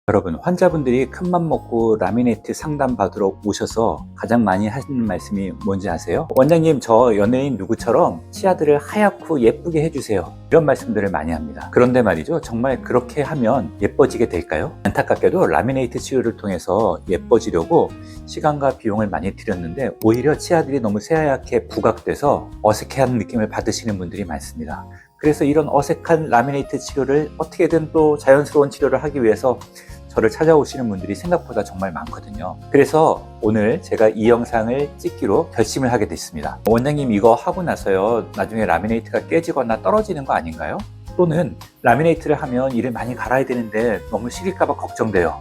여러분, 환자분들이 큰맘 먹고 라미네이트 상담 받으러 오셔서 가장 많이 하시는 말씀이 뭔지 아세요? 원장님, 저 연예인 누구처럼 치아들을 하얗고 예쁘게 해주세요. 이런 말씀들을 많이 합니다. 그런데 말이죠, 정말 그렇게 하면 예뻐지게 될까요? 안타깝게도 라미네이트 치료를 통해서 예뻐지려고 시간과 비용을 많이 들였는데 오히려 치아들이 너무 새하얗게 부각돼서 어색해하는 느낌을 받으시는 분들이 많습니다. 그래서 이런 어색한 라미네이트 치료를 어떻게든 또 자연스러운 치료를 하기 위해서 저를 찾아오시는 분들이 생각보다 정말 많거든요. 그래서 오늘 제가 이 영상을 찍기로 결심을 하게 됐습니다. 원장님, 이거 하고 나서요, 나중에 라미네이트가 깨지거나 떨어지는 거 아닌가요? 또는 라미네이트를 하면 이를 많이 갈아야 되는데 너무 시릴까봐 걱정돼요.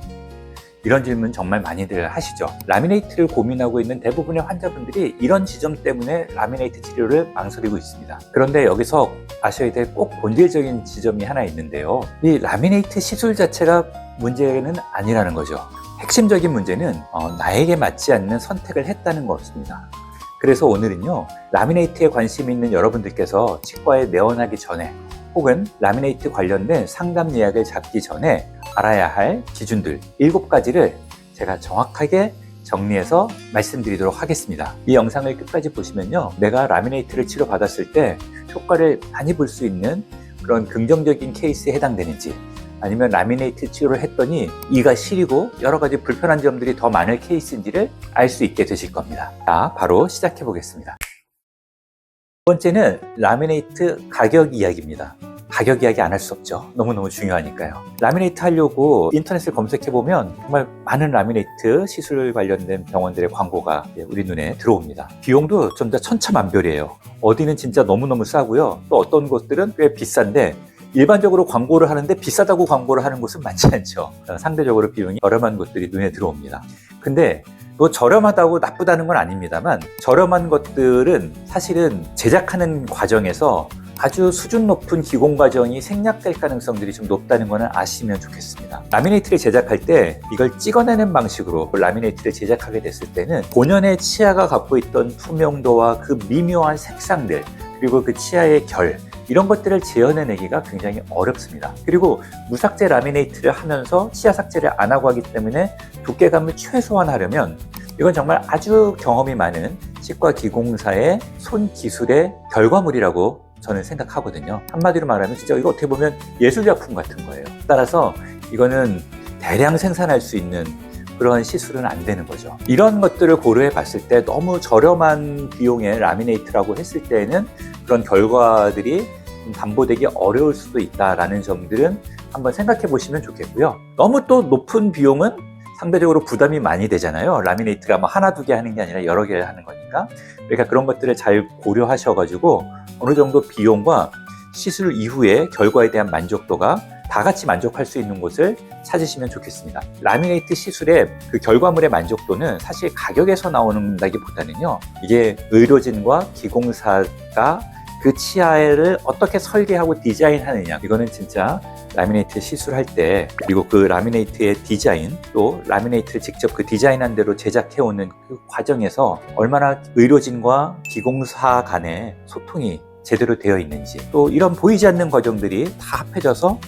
이런 질문 정말 많이들 하시죠. 라미네이트를 고민하고 있는 대부분의 환자분들이 이런 지점 때문에 라미네이트 치료를 망설이고 있습니다. 그런데 여기서 아셔야 될 꼭 본질적인 지점이 하나 있는데요. 이 라미네이트 시술 자체가 문제는 아니라는 거죠. 핵심적인 문제는 나에게 맞지 않는 선택을 했다는 것입니다. 그래서 오늘은요, 라미네이트에 관심 있는 여러분들께서 치과에 내원하기 전에 혹은 라미네이트 관련된 상담 예약을 잡기 전에 알아야 할 기준들 7가지를 제가 정확하게 정리해서 말씀드리도록 하겠습니다. 이 영상을 끝까지 보시면요, 내가 라미네이트를 치료받았을 때 효과를 많이 볼 수 있는 그런 긍정적인 케이스에 해당되는지, 아니면 라미네이트 치료를 했더니 이가 시리고 여러 가지 불편한 점들이 더 많을 케이스인지를 알 수 있게 되실 겁니다. 자, 바로 시작해 보겠습니다. 첫 번째는 라미네이트 가격 이야기입니다. 가격 이야기 안 할 수 없죠. 너무너무 중요하니까요. 라미네이트 하려고 인터넷을 검색해보면 정말 많은 라미네이트 시술 관련된 병원들의 광고가 우리 눈에 들어옵니다. 비용도 좀 더 천차만별이에요. 어디는 진짜 너무너무 싸고요. 또 어떤 곳들은 꽤 비싼데 일반적으로 광고를 하는데 비싸다고 광고를 하는 곳은 많지 않죠. 상대적으로 비용이 저렴한 곳들이 눈에 들어옵니다. 근데 뭐 저렴하다고 나쁘다는 건 아닙니다만, 저렴한 것들은 사실은 제작하는 과정에서 아주 수준 높은 기공 과정이 생략될 가능성들이 좀 높다는 것은 아시면 좋겠습니다. 라미네이트를 제작할 때 이걸 찍어내는 방식으로 라미네이트를 제작하게 됐을 때는 본연의 치아가 갖고 있던 투명도와 그 미묘한 색상들, 그리고 그 치아의 결, 이런 것들을 재현해내기가 굉장히 어렵습니다. 그리고 무삭제 라미네이트를 하면서 치아 삭제를 안 하고 하기 때문에 두께감을 최소화하려면 이건 정말 아주 경험이 많은 치과 기공사의 손기술의 결과물이라고 저는 생각하거든요. 한마디로 말하면 진짜 이거 어떻게 보면 예술작품 같은 거예요. 따라서 이거는 대량 생산할 수 있는 그런 시술은 안 되는 거죠. 이런 것들을 고려해 봤을 때 너무 저렴한 비용의 라미네이트라고 했을 때는 그런 결과들이 담보되기 어려울 수도 있다라는 점들은 한번 생각해 보시면 좋겠고요. 너무 또 높은 비용은 상대적으로 부담이 많이 되잖아요. 라미네이트가 뭐 하나 두 개 하는 게 아니라 여러 개를 하는 거니까. 그러니까 그런 것들을 잘 고려하셔가지고 어느 정도 비용과 시술 이후의 결과에 대한 만족도가 다 같이 만족할 수 있는 곳을 찾으시면 좋겠습니다. 라미네이트 시술의 그 결과물의 만족도는 사실 가격에서 나오는다기보다는요, 이게 의료진과 기공사가 그 치아를 어떻게 설계하고 디자인하느냐, 이거는 진짜 라미네이트 시술할 때, 그리고 그 라미네이트의 디자인, 또 라미네이트를 직접 그 디자인한 대로 제작해오는 그 과정에서 얼마나 의료진과 기공사 간의 소통이 제대로 되어 있는지, 또 이런 보이지 않는 과정들이 다 합해져서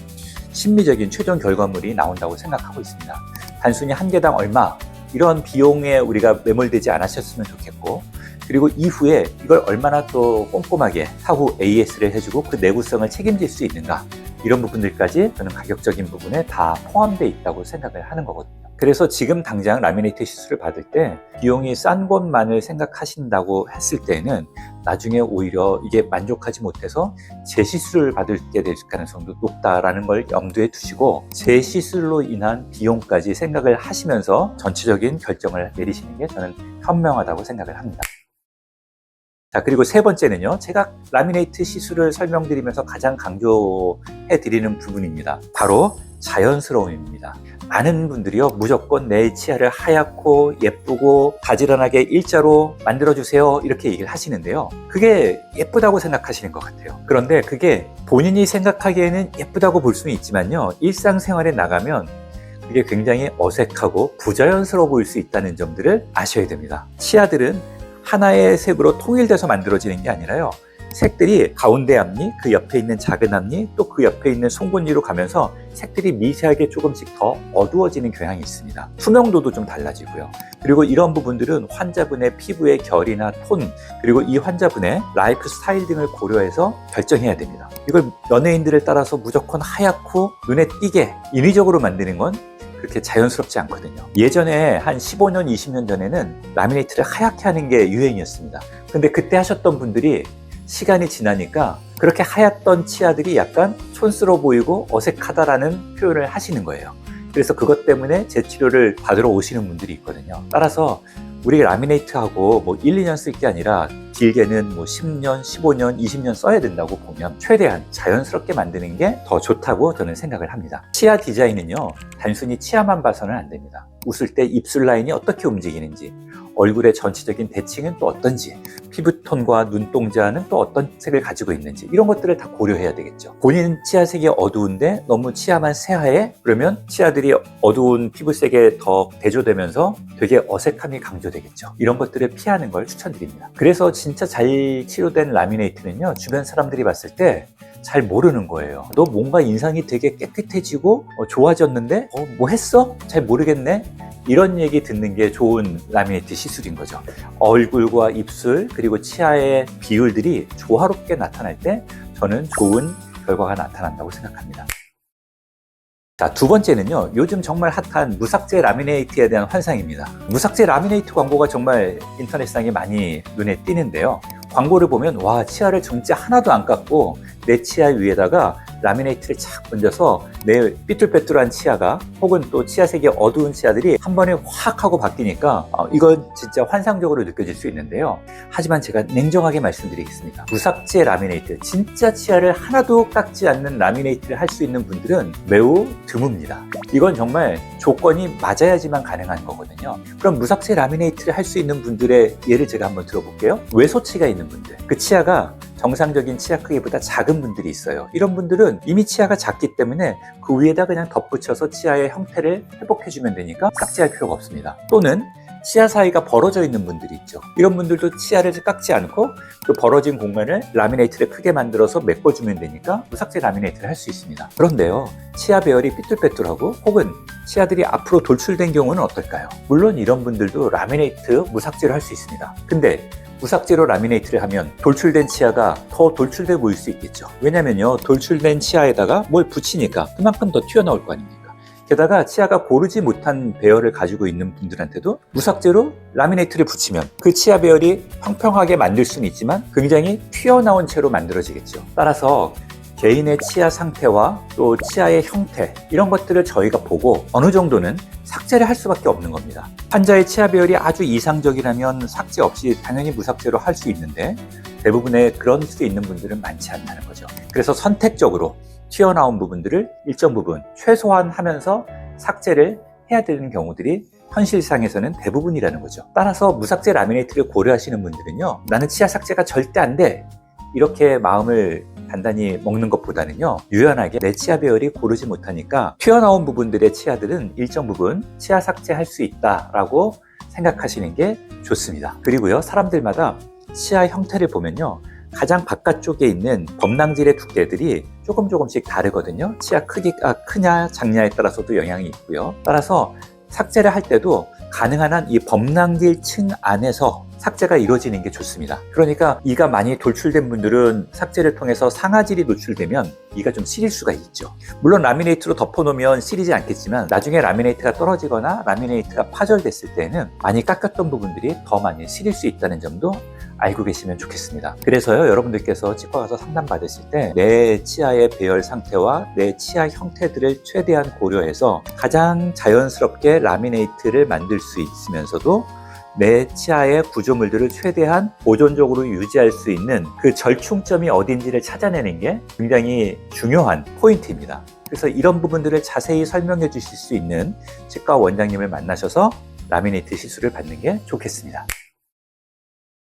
심미적인 최종 결과물이 나온다고 생각하고 있습니다. 단순히 한 개당 얼마, 이런 비용에 우리가 매몰되지 않으셨으면 좋겠고, 그리고 이후에 이걸 얼마나 또 꼼꼼하게 사후 AS를 해주고 그 내구성을 책임질 수 있는가, 이런 부분들까지 저는 가격적인 부분에 다 포함되어 있다고 생각을 하는 거거든요. 그래서 지금 당장 라미네이트 시술을 받을 때 비용이 싼 것만을 생각하신다고 했을 때는 나중에 오히려 이게 만족하지 못해서 재시술을 받게 될 가능성도 높다라는 걸 염두에 두시고 재시술로 인한 비용까지 생각을 하시면서 전체적인 결정을 내리시는 게 저는 현명하다고 생각을 합니다. 자, 그리고 세 번째는요, 제가 라미네이트 시술을 설명드리면서 가장 강조해 드리는 부분입니다. 바로 자연스러움입니다. 많은 분들이요, 무조건 내 치아를 하얗고 예쁘고 가지런하게 일자로 만들어주세요, 이렇게 얘기를 하시는데요, 그게 예쁘다고 생각하시는 것 같아요. 그런데 그게 본인이 생각하기에는 예쁘다고 볼 수는 있지만요, 일상생활에 나가면 그게 굉장히 어색하고 부자연스러워 보일 수 있다는 점들을 아셔야 됩니다. 치아들은 하나의 색으로 통일돼서 만들어지는 게 아니라요, 색들이 가운데 앞니, 그 옆에 있는 작은 앞니, 또 그 옆에 있는 송곳니로 가면서 색들이 미세하게 조금씩 더 어두워지는 경향이 있습니다. 투명도도 좀 달라지고요. 그리고 이런 부분들은 환자분의 피부의 결이나 톤, 그리고 이 환자분의 라이프 스타일 등을 고려해서 결정해야 됩니다. 이걸 연예인들을 따라서 무조건 하얗고 눈에 띄게 인위적으로 만드는 건 그렇게 자연스럽지 않거든요. 예전에 한 15년, 20년 전에는 라미네이트를 하얗게 하는 게 유행이었습니다. 근데 그때 하셨던 분들이 시간이 지나니까 그렇게 하얗던 치아들이 약간 촌스러워 보이고 어색하다라는 표현을 하시는 거예요. 그래서 그것 때문에 재치료를 받으러 오시는 분들이 있거든요. 따라서 우리 라미네이트하고 뭐 1, 2년 쓸 게 아니라 길게는 뭐 10년, 15년, 20년 써야 된다고 보면 최대한 자연스럽게 만드는 게 더 좋다고 저는 생각을 합니다. 치아 디자인은요, 단순히 치아만 봐서는 안 됩니다. 웃을 때 입술 라인이 어떻게 움직이는지, 얼굴의 전체적인 대칭은 또 어떤지, 피부톤과 눈동자는 또 어떤 색을 가지고 있는지, 이런 것들을 다 고려해야 되겠죠. 본인 치아색이 어두운데 너무 치아만 새하얘? 그러면 치아들이 어두운 피부색에 더 대조되면서 되게 어색함이 강조되겠죠. 이런 것들을 피하는 걸 추천드립니다. 그래서 진짜 잘 치료된 라미네이트는요, 주변 사람들이 봤을 때 잘 모르는 거예요. 너 뭔가 인상이 되게 깨끗해지고 좋아졌는데 뭐 했어? 잘 모르겠네? 이런 얘기 듣는 게 좋은 라미네이트 시술인 거죠. 얼굴과 입술 그리고 치아의 비율들이 조화롭게 나타날 때 저는 좋은 결과가 나타난다고 생각합니다. 자, 두 번째는요, 요즘 정말 핫한 무삭제 라미네이트에 대한 환상입니다. 무삭제 라미네이트 광고가 정말 인터넷상에 많이 눈에 띄는데요. 광고를 보면 와, 치아를 진짜 하나도 안 깎고 내 치아 위에다가 라미네이트를 착 얹어서 내 삐뚤빼뚤한 치아가, 혹은 또 치아색이 어두운 치아들이 한 번에 확 하고 바뀌니까 이건 진짜 환상적으로 느껴질 수 있는데요. 하지만 제가 냉정하게 말씀드리겠습니다. 무삭제 라미네이트, 진짜 치아를 하나도 깎지 않는 라미네이트를 할 수 있는 분들은 매우 드뭅니다. 이건 정말 조건이 맞아야지만 가능한 거거든요. 그럼 무삭제 라미네이트를 할 수 있는 분들의 예를 제가 한번 들어볼게요. 외소치가 있는 분들, 그 치아가 정상적인 치아 크기보다 작은 분들이 있어요. 이런 분들은 이미 치아가 작기 때문에 그 위에다 그냥 덧붙여서 치아의 형태를 회복해주면 되니까 삭제할 필요가 없습니다. 또는 치아 사이가 벌어져 있는 분들이 있죠. 이런 분들도 치아를 깎지 않고 그 벌어진 공간을 라미네이트를 크게 만들어서 메꿔주면 되니까 무삭제 라미네이트를 할 수 있습니다. 그런데요, 치아 배열이 삐뚤빼뚤하고 혹은 치아들이 앞으로 돌출된 경우는 어떨까요? 물론 이런 분들도 라미네이트 무삭제를 할 수 있습니다. 근데 무삭제로 라미네이트를 하면 돌출된 치아가 더 돌출돼 보일 수 있겠죠. 왜냐면요, 돌출된 치아에다가 뭘 붙이니까 그만큼 더 튀어나올 거 아닙니까? 게다가 치아가 고르지 못한 배열을 가지고 있는 분들한테도 무삭제로 라미네이트를 붙이면 그 치아 배열이 평평하게 만들 수는 있지만 굉장히 튀어나온 채로 만들어지겠죠. 따라서 개인의 치아 상태와 또 치아의 형태, 이런 것들을 저희가 보고 어느 정도는 삭제를 할 수밖에 없는 겁니다. 환자의 치아 배열이 아주 이상적이라면 삭제 없이 당연히 무삭제로 할 수 있는데 대부분의 그런 수 있는 분들은 많지 않다는 거죠. 그래서 선택적으로 튀어나온 부분들을 일정 부분 최소한 하면서 삭제를 해야 되는 경우들이 현실상에서는 대부분이라는 거죠. 따라서 무삭제 라미네이트를 고려하시는 분들은요, 나는 치아 삭제가 절대 안 돼, 이렇게 마음을 단단히 먹는 것보다는요, 유연하게 내 치아 배열이 고르지 못하니까 튀어나온 부분들의 치아들은 일정 부분 치아 삭제할 수 있다라고 생각하시는 게 좋습니다. 그리고요, 사람들마다 치아 형태를 보면요, 가장 바깥쪽에 있는 범낭질의 두께들이 조금씩 다르거든요. 치아 크기가 크냐 작냐에 따라서도 영향이 있고요. 따라서 삭제를 할 때도 가능한 한 이 범낭질 층 안에서 삭제가 이루어지는 게 좋습니다. 그러니까 이가 많이 돌출된 분들은 삭제를 통해서 상아질이 노출되면 이가 좀 시릴 수가 있죠. 물론 라미네이트로 덮어놓으면 시리지 않겠지만 나중에 라미네이트가 떨어지거나 라미네이트가 파절됐을 때는 많이 깎였던 부분들이 더 많이 시릴 수 있다는 점도 알고 계시면 좋겠습니다. 그래서요, 여러분들께서 치과 가서 상담 받으실 때 내 치아의 배열 상태와 내 치아 형태들을 최대한 고려해서 가장 자연스럽게 라미네이트를 만들 수 있으면서도 내 치아의 구조물들을 최대한 보존적으로 유지할 수 있는 그 절충점이 어딘지를 찾아내는 게 굉장히 중요한 포인트입니다. 그래서 이런 부분들을 자세히 설명해 주실 수 있는 치과 원장님을 만나셔서 라미네이트 시술을 받는 게 좋겠습니다.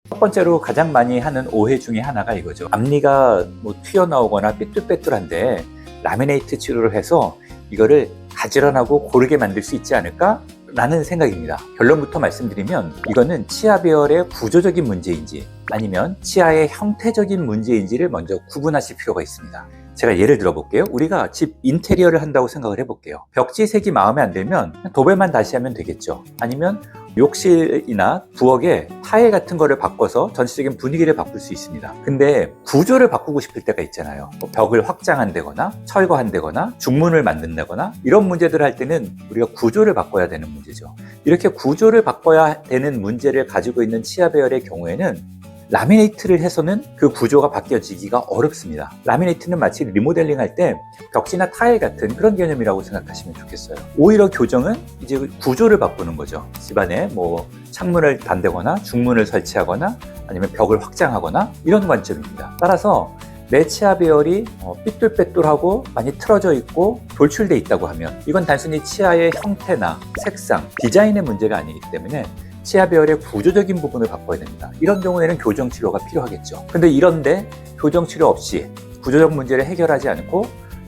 첫 번째로 가장 많이 하는 오해 중에 하나가 이거죠. 앞니가 튀어나오거나 삐뚤빼뚤한데 라미네이트 치료를 해서 이거를 가지런하고 고르게 만들 수 있지 않을까? 라는 생각입니다. 결론부터 말씀드리면 이거는 치아 배열의 구조적인 문제인지 아니면 치아의 형태적인 문제인지를 먼저 구분하실 필요가 있습니다. 제가 예를 들어 볼게요. 우리가 집 인테리어를 한다고 생각을 해볼게요. 벽지 색이 마음에 안 들면 도배만 다시 하면 되겠죠. 아니면 욕실이나 부엌에 타일 같은 거를 바꿔서 전체적인 분위기를 바꿀 수 있습니다. 근데 구조를 바꾸고 싶을 때가 있잖아요. 벽을 확장한다거나 철거한다거나 중문을 만든다거나 이런 문제들을 할 때는 우리가 구조를 바꿔야 되는 문제죠. 이렇게 구조를 바꿔야 되는 문제를 가지고 있는 치아 배열의 경우에는 라미네이트를 해서는 그 구조가 바뀌어지기가 어렵습니다. 라미네이트는 마치 리모델링 할 때 벽지나 타일 같은 그런 개념이라고 생각하시면 좋겠어요. 오히려 교정은 이제 구조를 바꾸는 거죠. 집안에 뭐 창문을 단다거나 중문을 설치하거나 아니면 벽을 확장하거나 이런 관점입니다. 따라서 내 치아 배열이 삐뚤빼뚤하고 많이 틀어져 있고 돌출돼 있다고 하면 이건 단순히 치아의 형태나 색상, 디자인의 문제가 아니기 때문에 치아 배열의 구조적인 부분을 바꿔야 됩니다. 이런 경우에는 교정 치료가 필요하겠죠. 근데 이런데 교정 치료 없이 구조적 문제를 해결하지 않고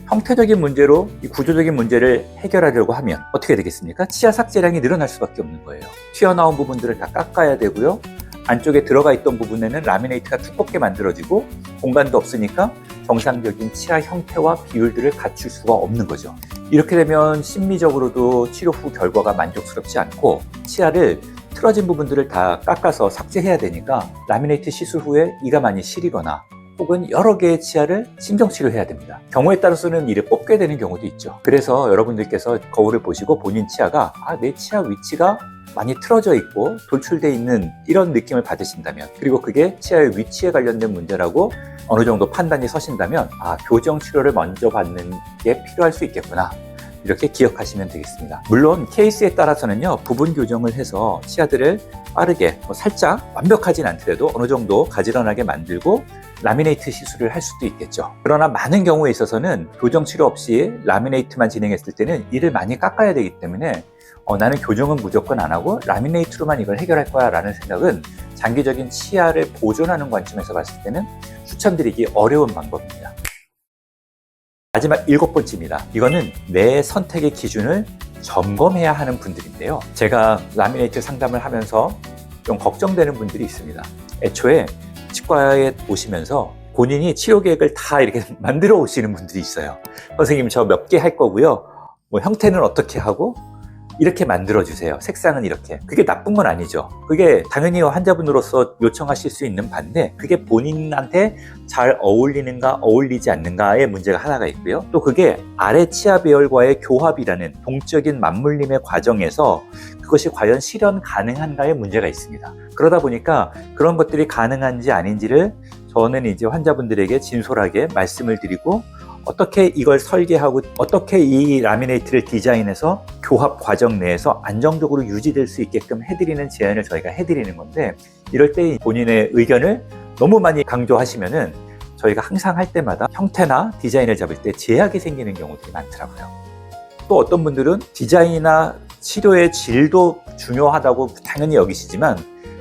형태적인 문제로 이 구조적인 문제를 해결하려고 하면 어떻게 되겠습니까? 치아 삭제량이 늘어날 수밖에 없는 거예요. 튀어나온 부분들을 다 깎아야 되고요. 안쪽에 들어가 있던 부분에는 라미네이트가 두껍게 만들어지고 공간도 없으니까 정상적인 치아 형태와 비율들을 갖출 수가 없는 거죠. 이렇게 되면 심리적으로도 치료 후 결과가 만족스럽지 않고 치아를 틀어진 부분들을 다 깎아서 삭제해야 되니까 라미네이트 시술 후에 이가 많이 시리거나 혹은 여러 개의 치아를 신경치료해야 됩니다. 경우에 따라서는 이를 뽑게 되는 경우도 있죠. 그래서 여러분들께서 거울을 보시고 본인 치아가 내 치아 위치가 많이 틀어져 있고 돌출되어 있는 이런 느낌을 받으신다면, 그리고 그게 치아의 위치에 관련된 문제라고 어느 정도 판단이 서신다면 교정 치료를 먼저 받는 게 필요할 수 있겠구나, 이렇게 기억하시면 되겠습니다. 물론 케이스에 따라서는요, 부분 교정을 해서 치아들을 빠르게 살짝 완벽하진 않더라도 어느 정도 가지런하게 만들고 라미네이트 시술을 할 수도 있겠죠. 그러나 많은 경우에 있어서는 교정 치료 없이 라미네이트만 진행했을 때는 이를 많이 깎아야 되기 때문에 나는 교정은 무조건 안 하고 라미네이트로만 이걸 해결할 거야 라는 생각은 장기적인 치아를 보존하는 관점에서 봤을 때는 추천드리기 어려운 방법입니다. 마지막 7번째입니다. 이거는 내 선택의 기준을 점검해야 하는 분들인데요. 제가 라미네이트 상담을 하면서 좀 걱정되는 분들이 있습니다. 애초에 치과에 오시면서 본인이 치료 계획을 다 이렇게 만들어 오시는 분들이 있어요. 선생님, 저 몇 개 할 거고요. 형태는 어떻게 하고 이렇게 만들어주세요. 색상은 이렇게. 그게 나쁜 건 아니죠. 그게 당연히 환자분으로서 요청하실 수 있는 반대, 그게 본인한테 잘 어울리는가 어울리지 않는가의 문제가 하나가 있고요. 또 그게 아래 치아 배열과의 교합이라는 동적인 맞물림의 과정에서 그것이 과연 실현 가능한가의 문제가 있습니다. 그러다 보니까 그런 것들이 가능한지 아닌지를 저는 이제 환자분들에게 진솔하게 말씀을 드리고, 어떻게 이걸 설계하고 어떻게 이 라미네이트를 디자인해서 교합 과정 내에서 안정적으로 유지될 수 있게끔 해드리는 제안을 저희가 해드리는 건데, 이럴 때 본인의 의견을 너무 많이 강조하시면은 저희가 항상 할 때마다 형태나 디자인을 잡을 때 제약이 생기는 경우들이 많더라고요. 또 어떤 분들은 디자인이나 치료의 질도 중요하다고 당연히 여기시지만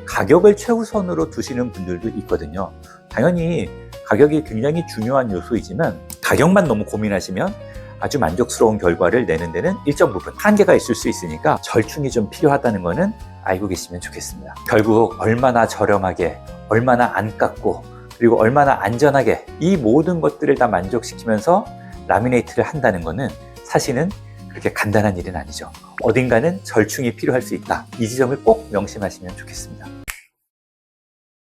가격을 최우선으로 두시는 분들도 있거든요. 당연히 가격이 굉장히 중요한 요소이지만 가격만 너무 고민하시면 아주 만족스러운 결과를 내는 데는 일정 부분 한계가 있을 수 있으니까 절충이 좀 필요하다는 거는 알고 계시면 좋겠습니다. 결국 얼마나 저렴하게, 얼마나 안 깎고, 그리고 얼마나 안전하게 이 모든 것들을 다 만족시키면서 라미네이트를 한다는 거는 사실은 그렇게 간단한 일은 아니죠. 어딘가는 절충이 필요할 수 있다. 이 지점을 꼭 명심하시면 좋겠습니다.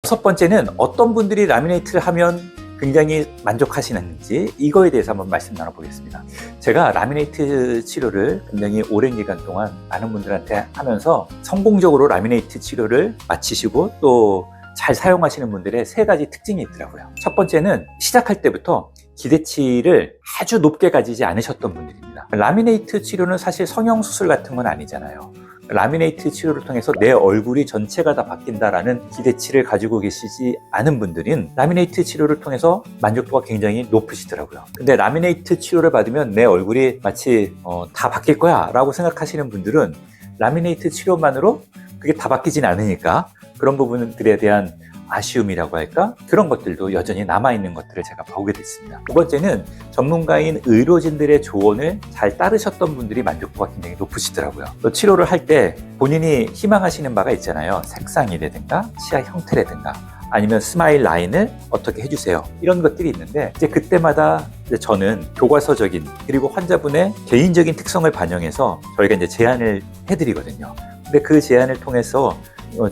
6번째는 어떤 분들이 라미네이트를 하면 굉장히 만족하시는지, 이거에 대해서 한번 말씀 나눠보겠습니다. 제가 라미네이트 치료를 굉장히 오랜 기간 동안 많은 분들한테 하면서 성공적으로 라미네이트 치료를 마치시고 또 잘 사용하시는 분들의 3가지 특징이 있더라고요. 첫 번째는 시작할 때부터 기대치를 아주 높게 가지지 않으셨던 분들입니다. 라미네이트 치료는 사실 성형수술 같은 건 아니잖아요. 라미네이트 치료를 통해서 내 얼굴이 전체가 다 바뀐다라는 기대치를 가지고 계시지 않은 분들은 라미네이트 치료를 통해서 만족도가 굉장히 높으시더라고요. 근데 라미네이트 치료를 받으면 내 얼굴이 마치 다 바뀔 거야 라고 생각하시는 분들은 라미네이트 치료만으로 그게 다 바뀌진 않으니까 그런 부분들에 대한 아쉬움이라고 할까? 그런 것들도 여전히 남아있는 것들을 제가 보게 됐습니다. 두 번째는 전문가인 의료진들의 조언을 잘 따르셨던 분들이 만족도가 굉장히 높으시더라고요. 또 치료를 할 때 본인이 희망하시는 바가 있잖아요. 색상이라든가 치아 형태라든가 아니면 스마일 라인을 어떻게 해주세요. 이런 것들이 있는데 이제 그때마다 이제 저는 교과서적인 그리고 환자분의 개인적인 특성을 반영해서 저희가 이제 제안을 해드리거든요. 근데 그 제안을 통해서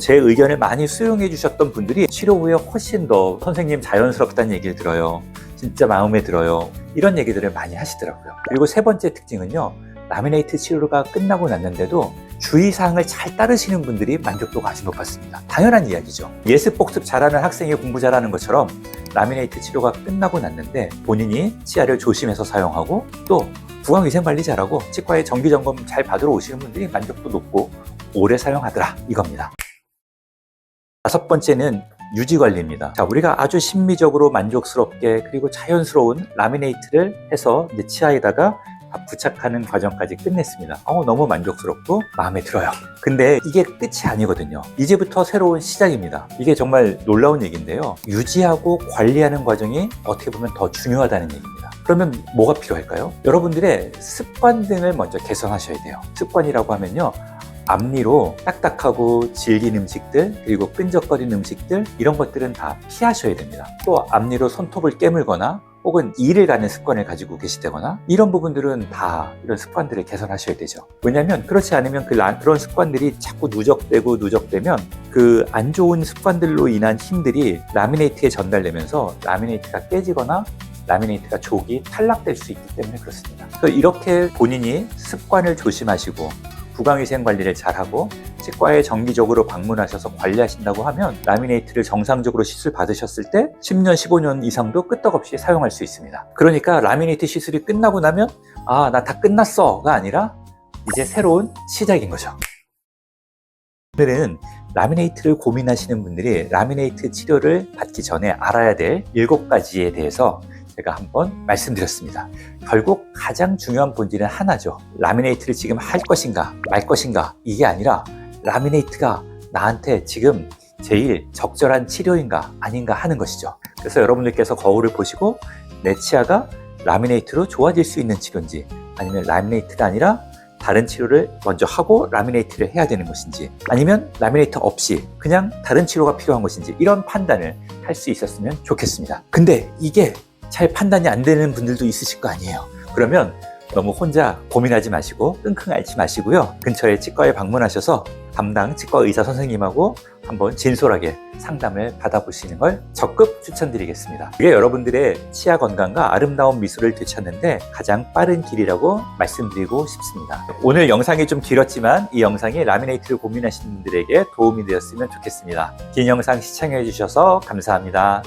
제 의견을 많이 수용해 주셨던 분들이 치료 후에 훨씬 더 선생님 자연스럽다는 얘기를 들어요. 진짜 마음에 들어요. 이런 얘기들을 많이 하시더라고요. 그리고 세 번째 특징은요. 라미네이트 치료가 끝나고 났는데도 주의사항을 잘 따르시는 분들이 만족도가 아주 높았습니다. 당연한 이야기죠. 예습 복습 잘하는 학생이 공부 잘하는 것처럼 라미네이트 치료가 끝나고 났는데 본인이 치아를 조심해서 사용하고 또 구강위생관리 잘하고 치과에 정기점검 잘 받으러 오시는 분들이 만족도 높고 오래 사용하더라 이겁니다. 다섯 번째는 유지관리입니다. 자, 우리가 아주 심미적으로 만족스럽게 그리고 자연스러운 라미네이트를 해서 이제 치아에다가 부착하는 과정까지 끝냈습니다. 너무 만족스럽고 마음에 들어요. 근데 이게 끝이 아니거든요. 이제부터 새로운 시작입니다. 이게 정말 놀라운 얘기인데요. 유지하고 관리하는 과정이 어떻게 보면 더 중요하다는 얘기입니다. 그러면 뭐가 필요할까요? 여러분들의 습관 등을 먼저 개선하셔야 돼요. 습관이라고 하면요. 앞니로 딱딱하고 질긴 음식들 그리고 끈적거리는 음식들 이런 것들은 다 피하셔야 됩니다. 또 앞니로 손톱을 깨물거나 혹은 이를 가는 습관을 가지고 계시다거나 이런 부분들은 다 이런 습관들을 개선하셔야 되죠. 왜냐하면 그렇지 않으면 그런 습관들이 자꾸 누적되면 그 안 좋은 습관들로 인한 힘들이 라미네이트에 전달되면서 라미네이트가 깨지거나 라미네이트가 조기 탈락될 수 있기 때문에 그렇습니다. 그래서 이렇게 본인이 습관을 조심하시고 구강위생 관리를 잘하고 치과에 정기적으로 방문하셔서 관리하신다고 하면 라미네이트를 정상적으로 시술 받으셨을 때 10년, 15년 이상도 끄떡없이 사용할 수 있습니다. 그러니까 라미네이트 시술이 끝나고 나면 나 다 끝났어가 아니라 이제 새로운 시작인 거죠. 오늘은 라미네이트를 고민하시는 분들이 라미네이트 치료를 받기 전에 알아야 될 7가지에 대해서 제가 한번 말씀드렸습니다. 결국 가장 중요한 본질은 하나죠. 라미네이트를 지금 할 것인가 말 것인가 이게 아니라 라미네이트가 나한테 지금 제일 적절한 치료인가 아닌가 하는 것이죠. 그래서 여러분들께서 거울을 보시고 내 치아가 라미네이트로 좋아질 수 있는 치료인지 아니면 라미네이트가 아니라 다른 치료를 먼저 하고 라미네이트를 해야 되는 것인지 아니면 라미네이트 없이 그냥 다른 치료가 필요한 것인지 이런 판단을 할 수 있었으면 좋겠습니다. 근데 이게 잘 판단이 안 되는 분들도 있으실 거 아니에요. 그러면 너무 혼자 고민하지 마시고 끙끙 앓지 마시고요. 근처에 치과에 방문하셔서 담당 치과 의사 선생님하고 한번 진솔하게 상담을 받아보시는 걸 적극 추천드리겠습니다. 이게 여러분들의 치아 건강과 아름다운 미소를 되찾는데 가장 빠른 길이라고 말씀드리고 싶습니다. 오늘 영상이 좀 길었지만 이 영상이 라미네이트를 고민하시는 분들에게 도움이 되었으면 좋겠습니다. 긴 영상 시청해 주셔서 감사합니다.